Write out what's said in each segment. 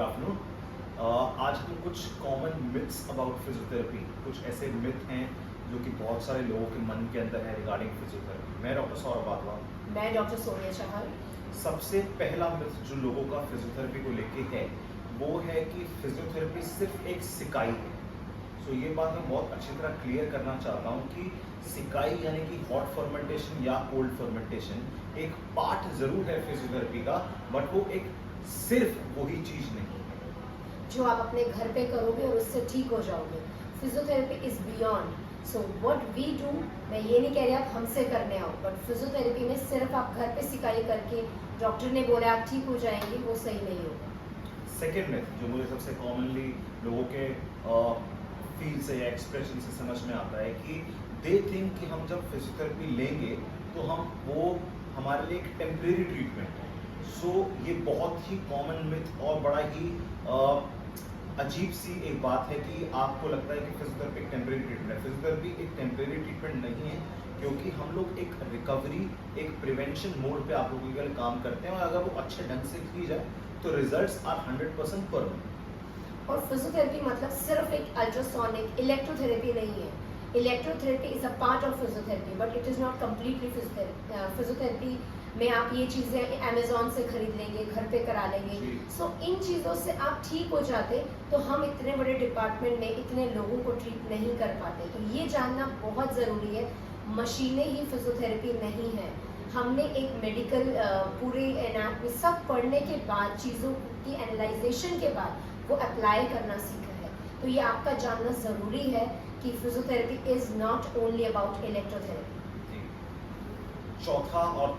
Afternoon. आज हम कुछ कॉमन मिथ्स अबाउट फिजियोथेरेपी, कुछ ऐसे मिथ हैं जो कि बहुत सारे लोगों के मन के अंदर है रिगार्डिंग फिजियोथेरेपी। मैं डॉक्टर सौरभ बादवा। मैं डॉक्टर सोनिया चहल। सबसे पहला मिथ जो लोगों का फिजियोथेरेपी को लेके है वो है कि फिजियोथेरेपी सिर्फ एक सिकाई है। सो ये बात मैं बहुत अच्छी तरह क्लियर करना चाहता हूँ कि सिकाई यानी कि हॉट फर्मेंटेशन या कोल्ड फर्मेंटेशन एक पार्ट जरूर है फिजियोथेरेपी का, बट वो एक सिर्फ वही चीज नहीं है जो आप अपने घर पे करोगे और उससे ठीक हो जाओगे। Physiotherapy is beyond. So what we do, मैं ये नहीं कह रही आप हमसे करने आओ, बट फिजियोथेरेपी में सिर्फ आप घर पे सिकाई करके डॉक्टर ने बोला आप ठीक हो जाएंगे, वो सही नहीं होगा। सेकेंड मिथ जो मुझे सबसे कॉमनली लोगों के फील से या एक्सप्रेशन से समझ में आता है कि दे थिंक कि हम जब फिजियोथेरेपी लेंगे तो हम वो हमारे लिए एक टेम्परेरी ट्रीटमेंट है। सो ये बहुत ही कॉमन मिथ और बड़ा ही अजीब सी एक बात है कि आपको लगता है कि फिजियोथेरेपी एक टेम्परेरी ट्रीटमेंट है। फिजियोथेरेपी एक टेम्परेरी ट्रीटमेंट नहीं है, क्योंकि हम लोग एक रिकवरी, एक प्रिवेंशन मोड पे आप लोगों के लिए काम करते हैं, और अगर वो अच्छे ढंग से की जाए तो रिजल्ट्स आर 100% परमानेंट। और फिजियोथेरेपी मतलब सिर्फ एक अल्ट्रासोनिक इलेक्ट्रोथेरेपी नहीं है। Electrotherapy is a part of physiotherapy, but it is not completely physiotherapy. Physiotherapy में आप ये चीज़ें अमेजोन से खरीद लेंगे, घर पे करा लेंगे। सो इन चीज़ों से आप ठीक हो जाते तो हम इतने बड़े डिपार्टमेंट में इतने लोगों को ट्रीट नहीं कर पाते। तो ये जानना बहुत ज़रूरी है, मशीनें ही फिजियोथेरेपी नहीं है। हमने एक मेडिकल पूरे एनाटॉमी सब पढ़ने के बाद, चीज़ों की एनालाइजेशन के बाद वो अप्लाई करना सीखा है। तो ये आपका जानना ज़रूरी है कि physiotherapy is not only about electrotherapy. चौथा और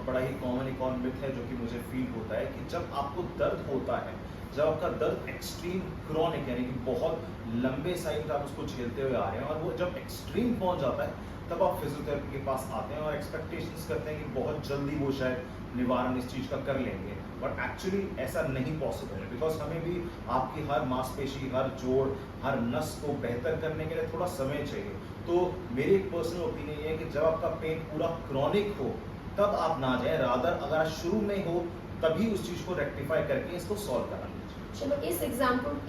बड़ा ही कॉमन एक और मिथ है जो कि मुझे फील होता है कि जब आपको दर्द होता है, जब आपका दर्द एक्सट्रीम क्रॉनिक यानी कि बहुत लंबे टाइम से आप उसको झेलते हुए आ रहे हैं और वो जब एक्सट्रीम पहुंच जाता है, तब आप फिजियोथेरेपी के पास आते हैं और एक्सपेक्टेशंस करते हैं कि बहुत जल्दी वो शायद निवारण इस चीज़ का कर लेंगे। बट एक्चुअली ऐसा नहीं पॉसिबल है, बिकॉज हमें भी आपकी हर मांसपेशी, हर जोड़, हर नस को बेहतर करने के लिए थोड़ा समय चाहिए। तो मेरी एक पर्सनल ओपिनियन ये है कि जब आपका पेन पूरा क्रॉनिक हो तब आप ना जाए, रादर अगर आप शुरू में हो तभी उस चीज़ को रेक्टिफाई करके इसको सॉल्व करना चाहिए। चलो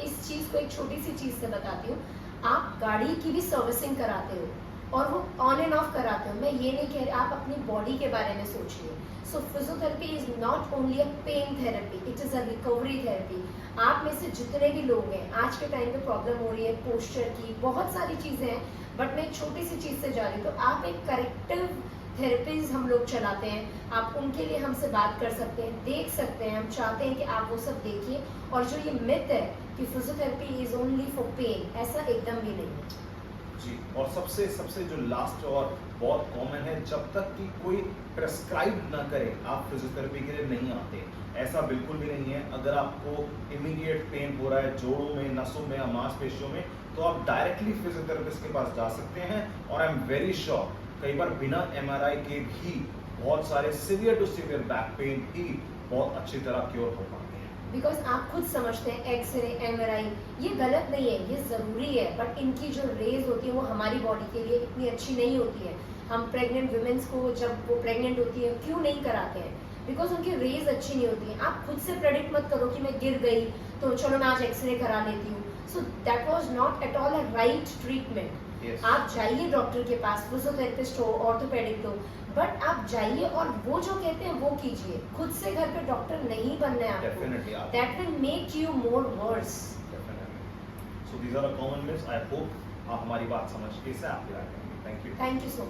इस चीज़ को एक छोटी सी चीज़ से बताती हूँ। आप गाड़ी की भी सर्विसिंग कराते हो और वो ऑन एंड ऑफ कराते हो। मैं ये नहीं कह रही, आप अपनी बॉडी के बारे में सोचिए। So physiotherapy is not only a pain therapy, it is a recovery therapy. आप में से जितने भी लोग हैं, आज के टाइम पे प्रॉब्लम हो रही है पोस्चर की, बहुत सारी चीज़ें हैं, बट मैं एक छोटी सी चीज़ से जा रही हूँ। तो आप एक करेक्टिव थेरेपीज हम लोग चलाते हैं, आप उनके लिए हमसे बात कर सकते हैं, देख सकते हैं। हम चाहते हैं कि आप वो सब देखिए। और जो ये मिथ है कि physiotherapy is only for pain, ऐसा एकदम भी नहीं है जी। और सबसे सबसे जो लास्ट और बहुत कॉमन है, जब तक कि कोई प्रेस्क्राइब ना करे आप फिजियोथेरेपी के लिए नहीं आते। ऐसा बिल्कुल भी नहीं है। अगर आपको इमीडिएट पेन हो रहा है जोड़ों में, नसों में या मांसपेशियों में, तो आप डायरेक्टली फिजियोथेरेपिस्ट के पास जा सकते हैं। और आई एम वेरी श्योर कई बार बिना MRI के भी बहुत सारे severe to severe back pain भी बहुत अच्छी तरह क्योर हो पाते हैं। बिकॉज आप खुद समझते हैं एक्सरे, MRI ये गलत नहीं है, ये ज़रूरी है, बट इनकी जो रेज होती है वो हमारी बॉडी के लिए इतनी अच्छी नहीं होती है। हम प्रेग्नेंट वुमेन्स को जब वो प्रेग्नेंट होती है क्यों नहीं कराते हैं? बिकॉज उनकी रेज अच्छी नहीं होती है। आप खुद से प्रेडिक्ट मत करो कि मैं गिर गई तो चलो मैं आज एक्सरे करा लेती हूँ। So that was not at all a right treatment. आप जाइए डॉक्टर के पास, फिजियोथेरेपिस्ट हो, ऑर्थोपेडिक हो, बट आप जाइए और वो जो कहते हैं वो कीजिए। खुद से घर पे डॉक्टर नहीं बनना है आपको। That will make you more worse. So these are common myths. I hope आप हमारी बात समझ के इसे आप thank you. Thank you so much.